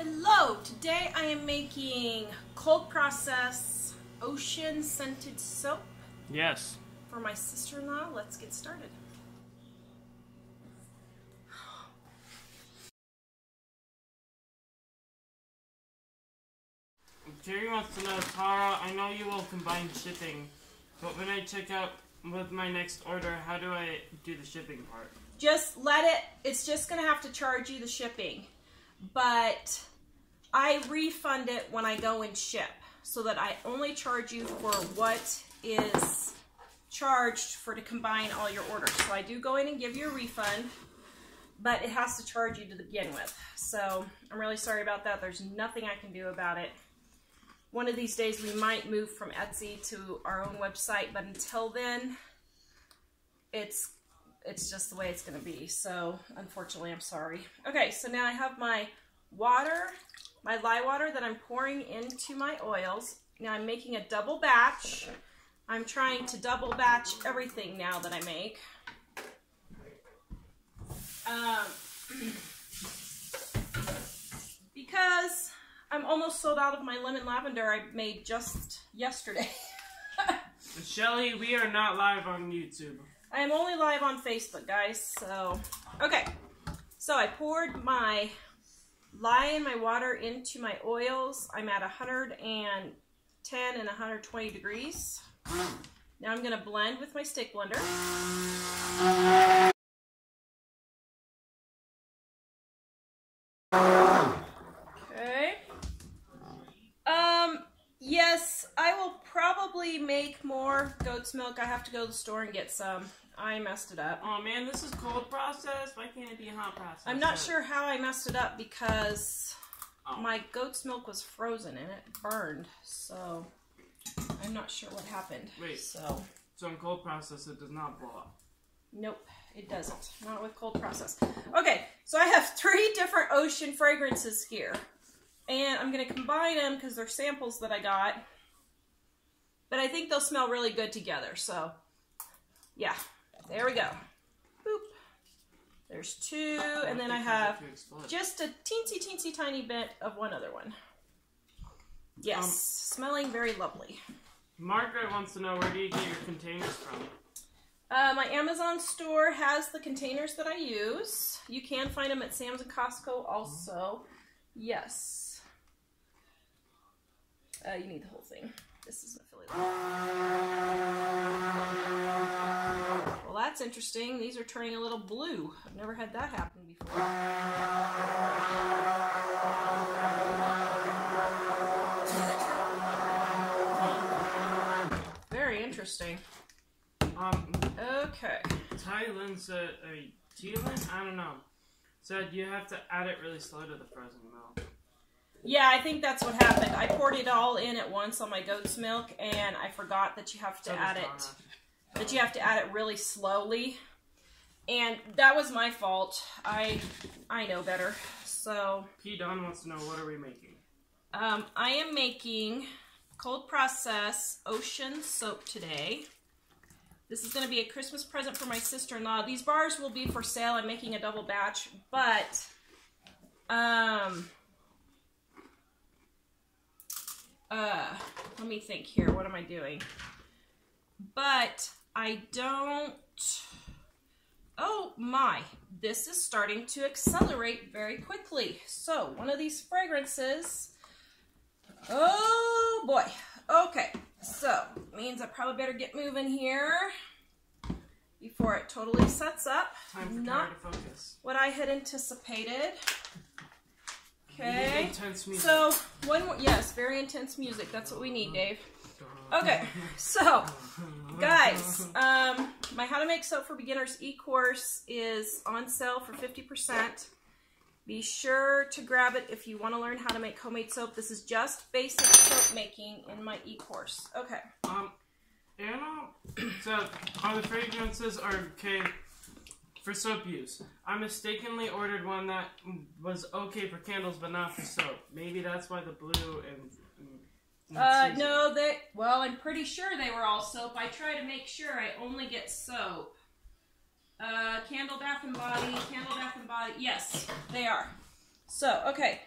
Hello, today I am making cold process ocean scented soap. Yes. For my sister-in-law. Let's get started. Jerry wants to know, Tara, I know you will combine shipping, but when I check out with my next order, how do I do the shipping part? Just let it, it's just going to have to charge you the shipping, but I refund it when I go and ship so that I only charge you for what is charged for to combine all your orders. So I do go in and give you a refund, but it has to charge you to begin with. So I'm really sorry about that. There's nothing I can do about it. One of these days we might move from Etsy to our own website, but until then, it's just the way it's going to be. So unfortunately, I'm sorry. Okay, so now I have my water, my lye water that I'm pouring into my oils. Now I'm making a double batch. I'm trying to double batch everything now that I make. Because I'm almost sold out of my lemon lavender I made just yesterday. Shelly, we are not live on YouTube. I am only live on Facebook, guys. So, okay. So I poured my lye and my water into my oils. I'm at 110 and 120 degrees. Now I'm going to blend with my stick blender. Okay. Yes, I will probably make more goat's milk. I have to go to the store and get some. I messed it up. Oh man, this is cold process. Why can't it be hot process? I'm not sure how I messed it up because my goat's milk was frozen and it burned. So I'm not sure what happened. Wait. So in cold process it does not blow up. Nope, it doesn't. Not with cold process. Okay, so I have 3 different ocean fragrances here. And I'm going to combine them because they're samples that I got. But I think they'll smell really good together. So, yeah. There we go. Boop. There's 2. And then I have just a teensy tiny bit of one other one. Yes. Smelling very lovely. Margaret wants to know, where do you get your containers from? My Amazon store has the containers that I use. You can find them at Sam's and Costco also. Yes. You need the whole thing. This is an affiliate. Well, that's interesting. These are turning a little blue. I've never had that happen before. Very interesting. Okay. Thailand said, Thailand? I don't know. Said you have to add it really slow to the frozen milk. Yeah, I think that's what happened. I poured it all in at once on my goat's milk, and I forgot that you have to add it. That you have to add it really slowly, and that was my fault. I know better. So. P. Don wants to know, what are we making? I am making cold process ocean soap today. This is going to be a Christmas present for my sister-in-law. These bars will be for sale. I'm making a double batch, but let me think here. What am I doing? But I don't... Oh my, this is starting to accelerate very quickly. So, one of these fragrances... Oh boy. Okay, so, means I probably better get moving here before it totally sets up. Time for Not Tara to focus. what I had anticipated. Okay, intense music. So one more, yes, very intense music. That's what we need, Dave. Okay, so guys, my How to Make Soap for Beginners e-course is on sale for 50%. Be sure to grab it if you want to learn how to make homemade soap. This is just basic soap making in my e-course. Okay. Anna, so are the fragrances okay for soap use? I mistakenly ordered one that was okay for candles, but not for soap. Maybe that's why the blue and no, well, I'm pretty sure they were all soap. I try to make sure I only get soap. Candle, Bath and Body, Candle, Bath and Body. Yes, they are. So, okay.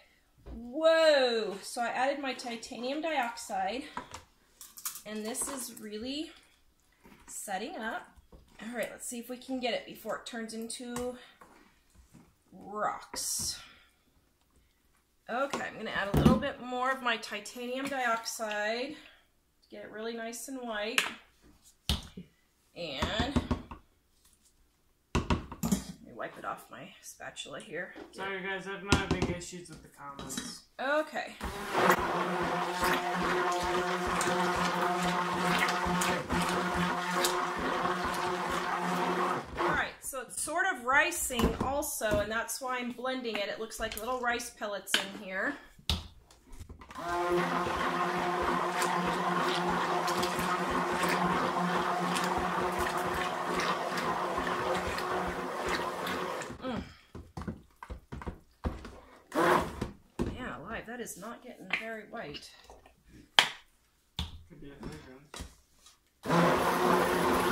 Whoa! So I added my titanium dioxide, and this is really setting up. All right, let's see if we can get it before it turns into rocks. Okay, I'm going to add a little bit more of my titanium dioxide to get it really nice and white. And let me wipe it off my spatula here. Sorry guys, I'm not having issues with the comments. Okay. Alright, so it's sort of ricing also, and that's why I'm blending it. It looks like little rice pellets in here. That is not getting very white. Could be a fragrance.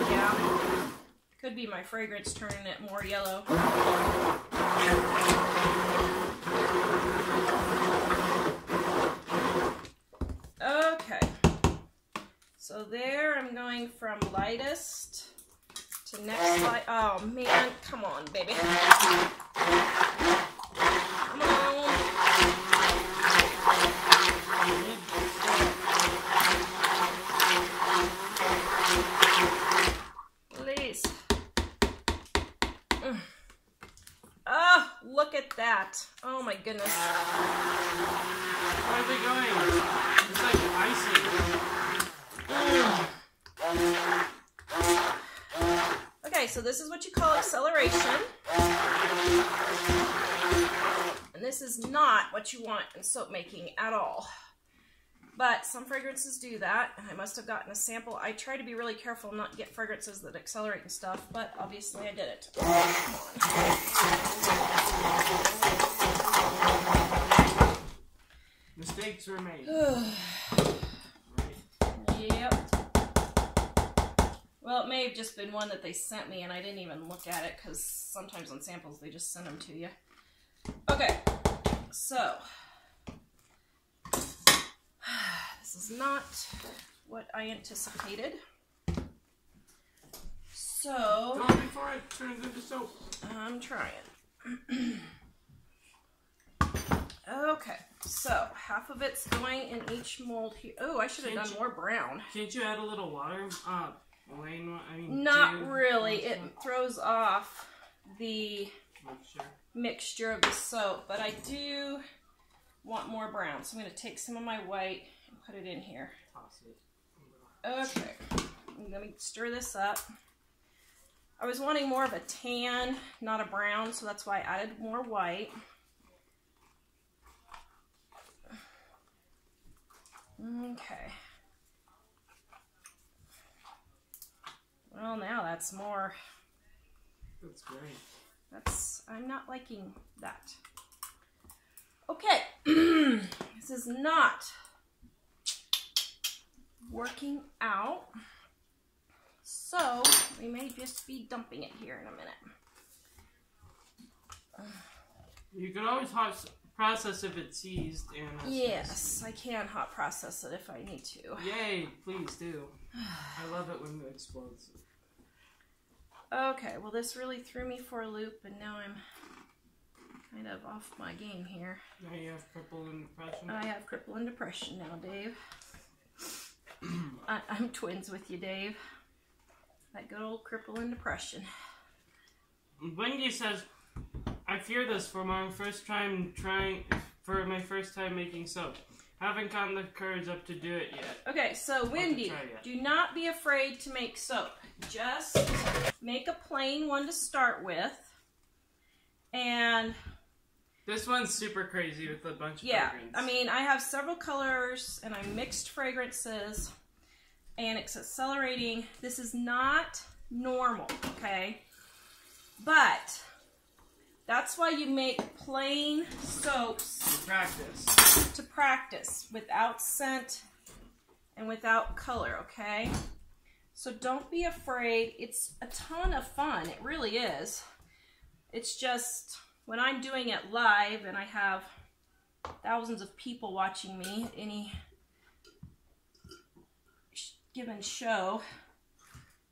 Yeah. Could be my fragrance turning it more yellow. Okay. So there I'm going from lightest to next light. Oh man, come on, baby. Come on. Please. Oh, look at that. Oh my goodness. Where are they going? It's like icing. Okay, so this is what you call acceleration. And this is not what you want in soap making at all. But some fragrances do that, and I must have gotten a sample. I try to be really careful not to get fragrances that accelerate and stuff, but obviously I did it. Mistakes were made. Yep. Well, it may have just been one that they sent me, and I didn't even look at it, because sometimes on samples they just send them to you. Okay, so this is not what I anticipated. So Not before it turns into soap. I'm trying. Okay, so half of it's going in each mold here. Oh, I should have done more brown. Can't you add a little water? Not really. It throws off the mixture of the soap, but I do want more brown. So I'm going to take some of my white and put it in here. Okay, let me stir this up. I was wanting more of a tan, not a brown, so that's why I added more white. Okay. Well, now that's more. That's great. I'm not liking that. Okay. This is not working out. So, we may just be dumping it here in a minute. You can always hot process if it's seized. And yes, I can hot process it if I need to. Yay, please do. I love it when it explodes. Okay, well this really threw me for a loop, and now I'm kind of off my game here. Now you have crippling depression? I have crippling depression now, Dave. I'm twins with you, Dave. That good old crippling depression. Wendy says, I fear this for my first time making soap. Haven't gotten the courage up to do it yet. Okay, so Wendy, do not be afraid to make soap. Just make a plain one to start with. And this one's super crazy with a bunch of fragrances. I mean, I have several colors and I mixed fragrances and it's accelerating. This is not normal, okay? But that's why you make plain soaps to practice without scent and without color, okay? So don't be afraid. It's a ton of fun. It really is. It's just when I'm doing it live and I have thousands of people watching me at any given show.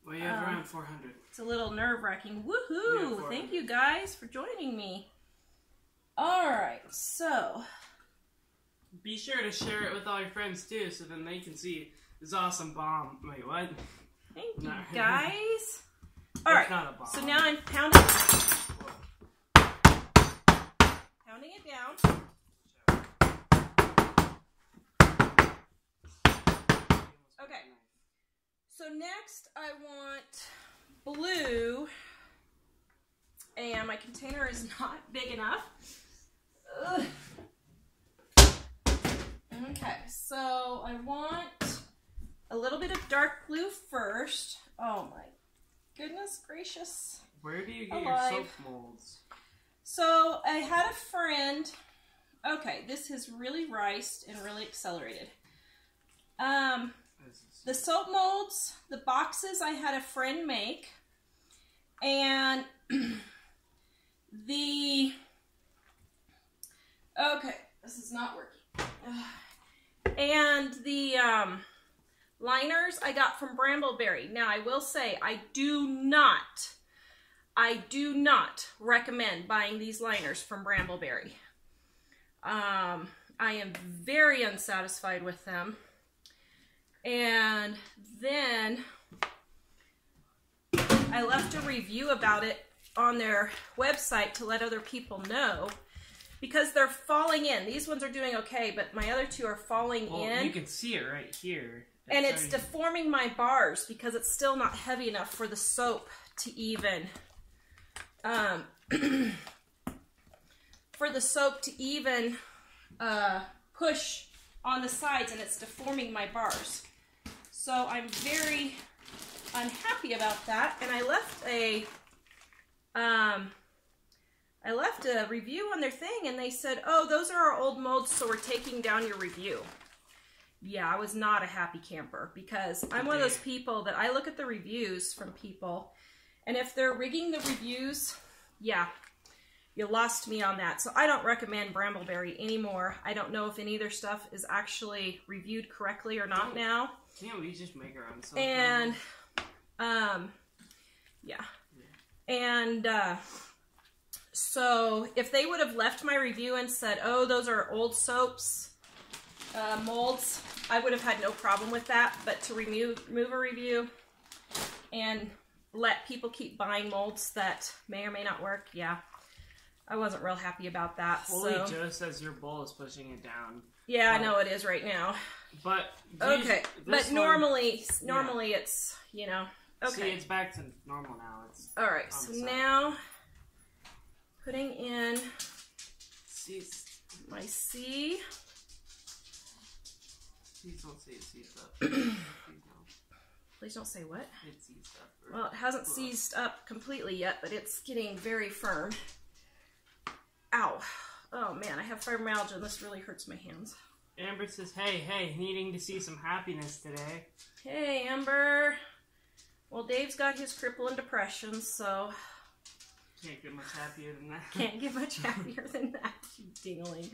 Well, you have around 400. It's a little nerve-wracking. Woohoo! Thank you guys for joining me. Alright, so... Be sure to share it with all your friends too, so then they can see this awesome bomb. Wait, what? Thank you guys. Alright, so now I'm pounding it down. Okay, so next I want blue, and my container is not big enough. Ugh. Okay, so I want a little bit of dark blue first. Oh my goodness gracious. Where do you get your soap molds? So I had a friend. Okay, this has really riced and really accelerated. The soap molds, the boxes I had a friend make, and okay, this is not working. And the liners I got from Brambleberry. Now I will say I do not recommend buying these liners from Brambleberry. I am very unsatisfied with them. And then I left a review about it on their website to let other people know, because they're falling in. These ones are doing okay, but my other two are falling in. You can see it right here. And it's deforming my bars because it's still not heavy enough for the soap to even push on the sides, and it's deforming my bars. So I'm very unhappy about that, and I left a review on their thing, and they said, oh, those are our old molds, so we're taking down your review. Yeah, I was not a happy camper, because I'm one of those people that I look at the reviews from people, and if they're rigging the reviews, yeah, you lost me on that. So I don't recommend Brambleberry anymore. I don't know if any of their stuff is actually reviewed correctly or not now. Can't we just make our own soap? And, yeah. And, so if they would have left my review and said, oh, those are old soaps, molds, I would have had no problem with that. But to remove a review and let people keep buying molds that may or may not work, yeah, I wasn't real happy about that. Holy Joe says your bowl is pushing it down. Yeah, I know it is right now. But okay, but normally it's, you know, okay. See, it's back to normal now. It's all right. So now putting in my C. Please don't say C stuff. Please don't say what? It's C stuff. Well, it hasn't seized up completely yet, but it's getting very firm. Ow. Oh man, I have fibromyalgia and this really hurts my hands. Amber says, hey, needing to see some happiness today. Hey, Amber. Well, Dave's got his crippling depression, so... Can't get much happier than that. Can't get much happier than that, you dingling.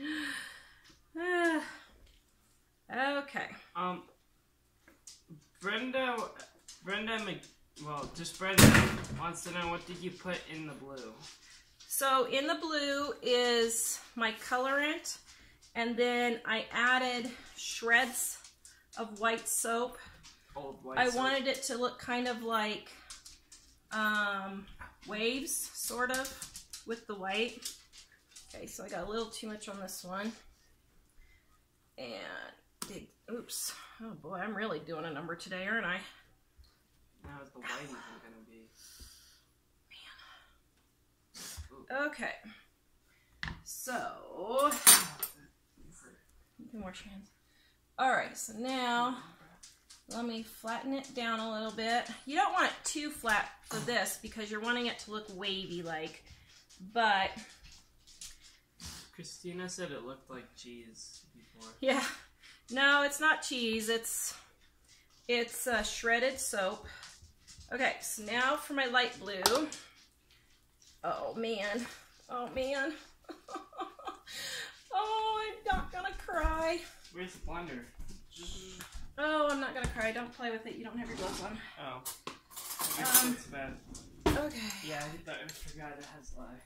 Okay. Brenda wants to know, what did you put in the blue? So in the blue is my colorant, and then I added shreds of white soap. Old white I soap. wanted it to look kind of like waves, sort of, with the white. Okay, so I got a little too much on this one. And, oops. Oh boy, I'm really doing a number today, aren't I? Now is the white even gonna be? Man. Okay. So, can wash your hands. Alright, so now, let me flatten it down a little bit. You don't want it too flat for this because you're wanting it to look wavy-like, but... Christina said it looked like cheese before. Yeah. No, it's not cheese. It's shredded soap. Okay, so now for my light blue. Oh, man. Oh, man. Oh, I'm cry. Where's the blender? Oh, I'm not gonna cry. Don't play with it. You don't have your gloves on. Oh. I guess that's bad. Okay. Yeah, I forgot it has lye.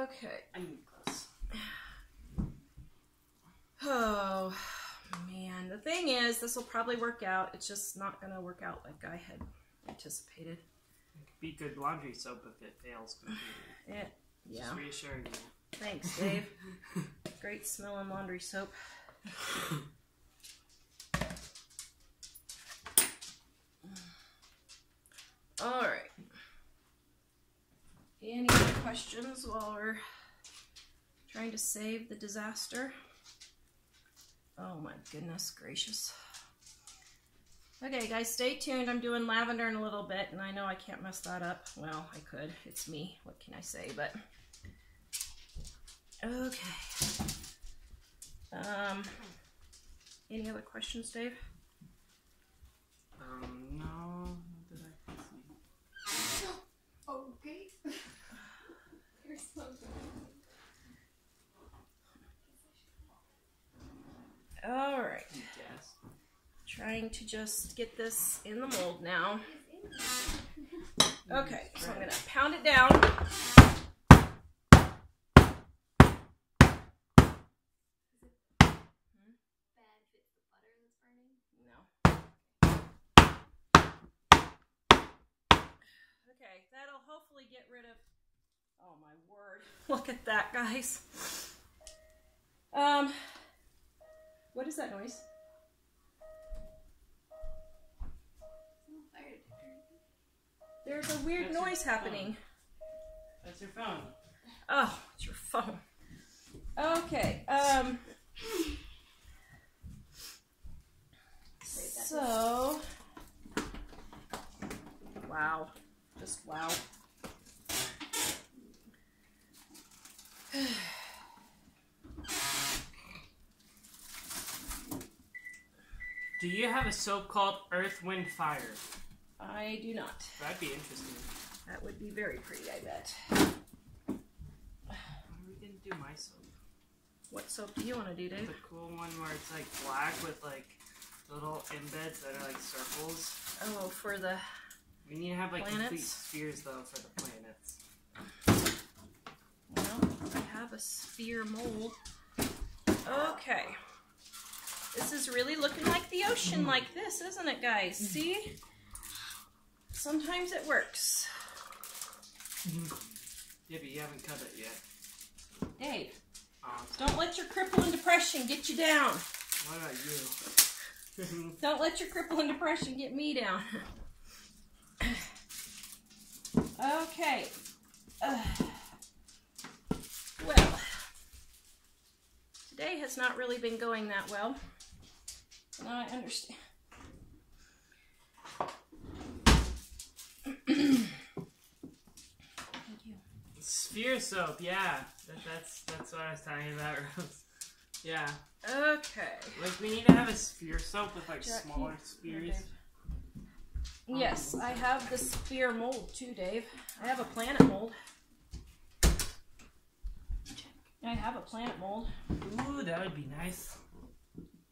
Okay. I need gloves. Oh, man. The thing is, this will probably work out. It's just not gonna work out like I had anticipated. It could be good laundry soap if it fails completely. Yeah. Just reassuring you. Thanks, Dave. Great smelling laundry soap. All right. Any other questions while we're trying to save the disaster? Oh my goodness gracious. Okay, guys, stay tuned. I'm doing lavender in a little bit, and I know I can't mess that up. Well, I could. It's me. What can I say? But okay. Any other questions, Dave? No. Did I see? Okay. You're so good. All right. Yes. Trying to just get this in the mold now. Okay, so I'm going to pound it down. Bad if it's the butter that's burning? No. Okay, that'll hopefully get rid of... Oh my word. Look at that, guys. What is that noise? There's a weird noise happening. That's your phone. Oh, it's your phone. Okay, so, wow, just wow. Do you have a soap called Earth, Wind, Fire? I do not. That'd be interesting. That would be very pretty, I bet. What are we gonna do my soap? What soap do you want to do, Dave? The cool one where it's like black with like little embeds that are like circles. Oh, for the We need to have like planets? complete spheres though for the planets. Well, I have a sphere mold. Okay. This is really looking like the ocean like this, isn't it, guys? See? Sometimes it works. Yeah, but you haven't cut it yet. Dave, Oh, don't let your crippling depression get you down. what about you? Don't let your crippling depression get me down. Okay. Well, today has not really been going that well. Now I understand. Thank you. Sphere soap, yeah. That's what I was talking about, Rose. Yeah. Okay. Like we need to have a sphere soap with like Jack, smaller here, spheres. Dave. Yes, I have the sphere mold too, Dave. I have a planet mold. I have a planet mold. Ooh, that would be nice.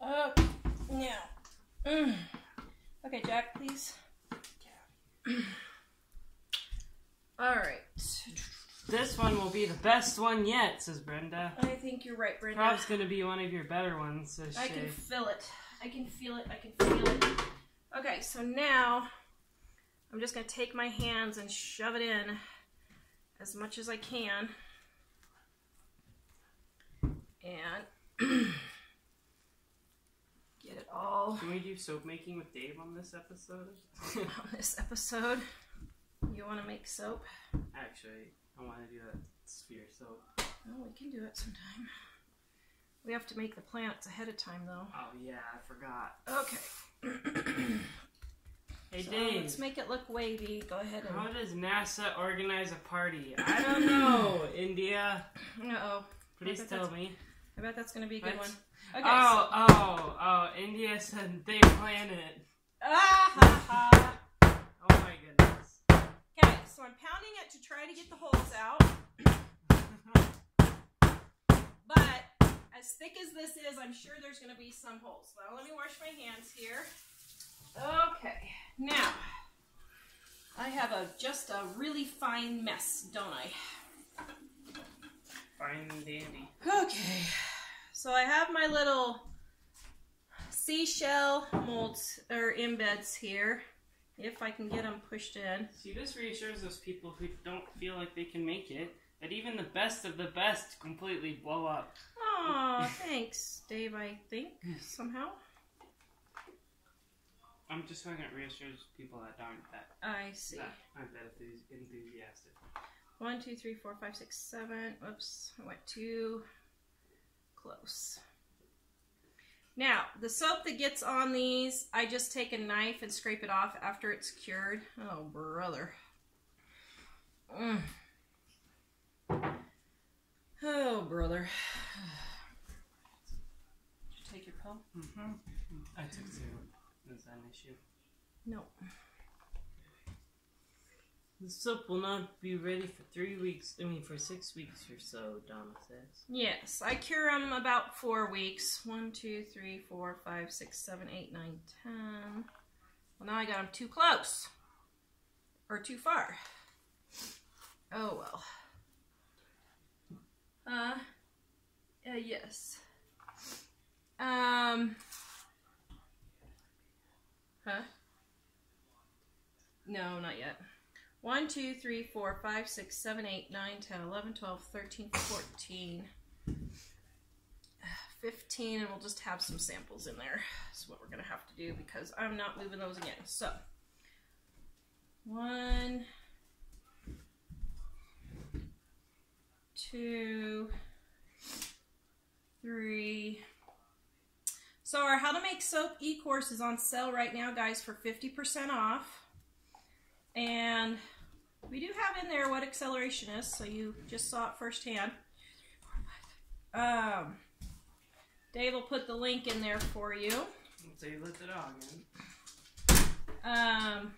Okay, now. Okay, Jack, please. Alright. This one will be the best one yet, says Brenda. I think you're right, Brenda. Probably going to be one of your better ones, says I Shay. can feel it. I can feel it. I can feel it. Okay, so now I'm just going to take my hands and shove it in as much as I can. And get it all Can we do soap making with Dave on this episode? on this episode. You want to make soap? Actually, I want to do a sphere soap. Well, we can do it sometime. We have to make the planets ahead of time, though. Oh, yeah, I forgot. Okay. Hey, So Dave. let's make it look wavy. Go ahead and... How does NASA organize a party? I don't know, India. Uh-oh. Please tell me. I bet that's going to be a good What? one. Okay, Oh, India said they plan it. Ah, ha, ha. Oh my goodness. Okay, so I'm pounding it to try to get the holes out. But as as thick as this is, I'm sure there's going to be some holes. Now let me wash my hands here. Okay, now I have just a really fine mess, don't I? Fine and dandy. Okay, so I have my little seashell molds or embeds here, if I can get them pushed in. See, this reassures those people who don't feel like they can make it, that even the best of the best completely blow up. Aw, thanks, Dave, I think, somehow. I'm just saying it reassures people that aren't I see. enthusiastic. 1, 2, 3, 4, 5, 6, 7. Whoops, I went too close. Now, the soap that gets on these, I just take a knife and scrape it off after it's cured. Oh, brother. Oh, brother. Did you take your pill? Mm-hmm. I took 0. Is that an issue? No. The soap will not be ready for 6 weeks or so, Donna says. Yes, I cure them about 4 weeks. 1, 2, 3, 4, 5, 6, 7, 8, 9, 10. Well, now I got them too close. Or too far. Oh, well. Yes. Huh? No, not yet. 1, 2, 3, 4, 5, 6, 7, 8, 9, 10, 11, 12, 13, 14, 15, and we'll just have some samples in there. That's what we're going to have to do because I'm not moving those again. So, 1, 2, 3. So our How to Make Soap e-course is on sale right now, guys, for 50% off. And we do have in there what acceleration is, so you just saw it firsthand. Dave will put the link in there for you. So you lift it on again.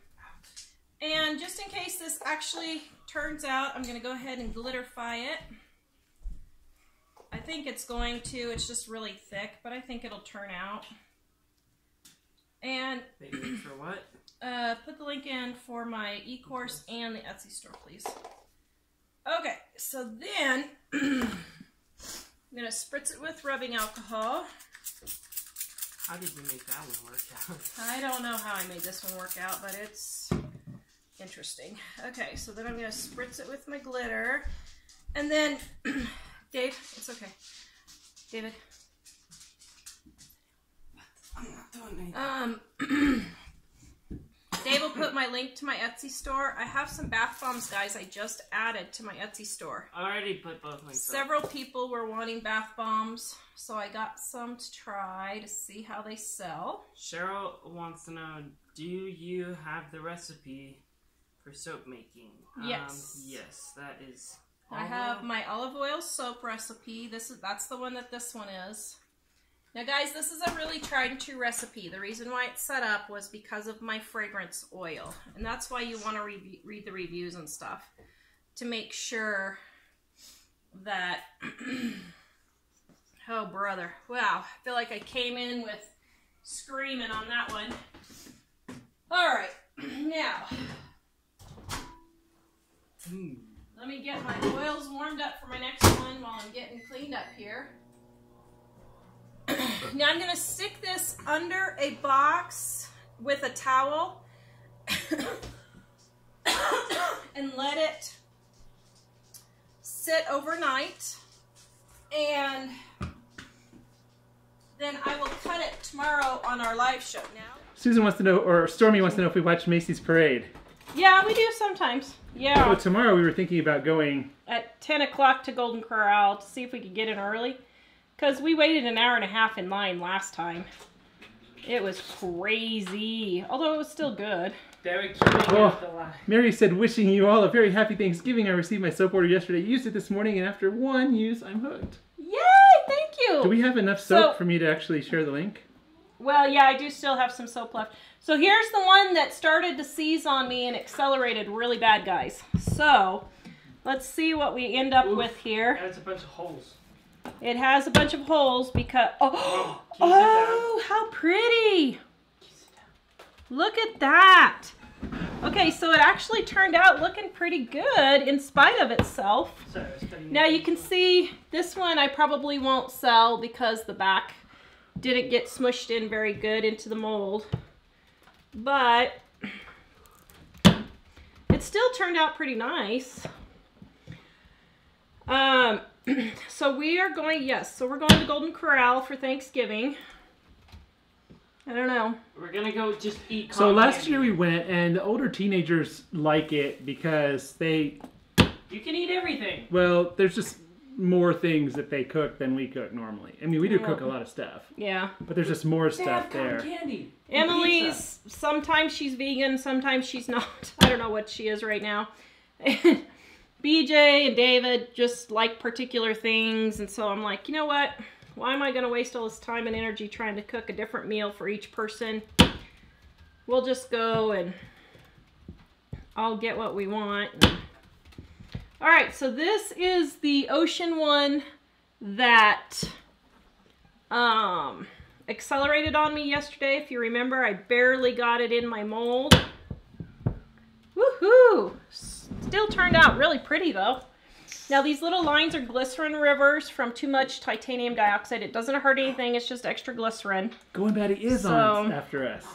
And just in case this actually turns out, I'm going to go ahead and glitterify it. I think it's going to. It's just really thick, but I think it'll turn out. And for what? Put the link in for my e-course and the Etsy store, please. Okay, so then I'm going to spritz it with rubbing alcohol. How did you make that one work out? I don't know how I made this one work out, but it's interesting. Okay, so then I'm going to spritz it with my glitter. And then, Dave, it's okay. David. I'm not doing anything. Dave will put my link to my Etsy store. I have some bath bombs, guys, I just added to my Etsy store. I already put both links up. Several people were wanting bath bombs, so I got some to try to see how they sell. Cheryl wants to know, do you have the recipe for soap making? Yes. Yes, that is. I have my olive oil soap recipe. That's the one that this one is. Now, guys, this is a really tried and true recipe. The reason why it's set up was because of my fragrance oil. And that's why you want to read the reviews and stuff to make sure that... Oh, brother. Wow. I feel like I came in with screaming on that one. All right. Now, let me get my oils warmed up for my next one while I'm getting cleaned up here. Now I'm going to stick this under a box with a towel and let it sit overnight, and then I will cut it tomorrow on our live show. Now, Susan wants to know, or Stormy wants to know if we watch Macy's Parade. yeah, we do sometimes. Yeah. So tomorrow we were thinking about going At 10 o'clock to Golden Corral to see if we could get in early. Because we waited an hour and a half in line last time. It was crazy. Although it was still good. Derek queuing up the line. Mary said, wishing you all a very happy Thanksgiving. I received my soap order yesterday. Used it this morning, and after one use, I'm hooked. Yay! Thank you! Do we have enough soap for me to actually share the link? Well, yeah, I do still have some soap left. So here's the one that started to seize on me and accelerated really bad, guys. So, let's see what we end up with here. That's a bunch of holes. It has a bunch of holes because... Oh, Can you sit oh, how pretty. Look at that. Okay, so it actually turned out looking pretty good in spite of itself. Sorry, I was cutting Now you can see this one I probably won't sell because the back didn't get smushed in very good into the mold. But it still turned out pretty nice. So we are going, yes, so we're going to Golden Corral for Thanksgiving. I don't know. We're gonna go just eat. So last year we went, and the older teenagers like it because they... You can eat everything. Well, there's just more things that they cook than we cook normally. I mean, we do cook a lot of stuff. Yeah. But there's just more They stuff have cotton there. candy. Emily's, sometimes she's vegan, sometimes she's not. I don't know what she is right now. BJ and David just like particular things, and so I'm like, you know what? Why am I going to waste all this time and energy trying to cook a different meal for each person? We'll just go and I'll get what we want. All right, so this is the ocean one that accelerated on me yesterday. If you remember, I barely got it in my mold. Woohoo! Still turned out really pretty though. Now these little lines are glycerin rivers from too much titanium dioxide. It doesn't hurt anything, it's just extra glycerin. Going Batty is on after us.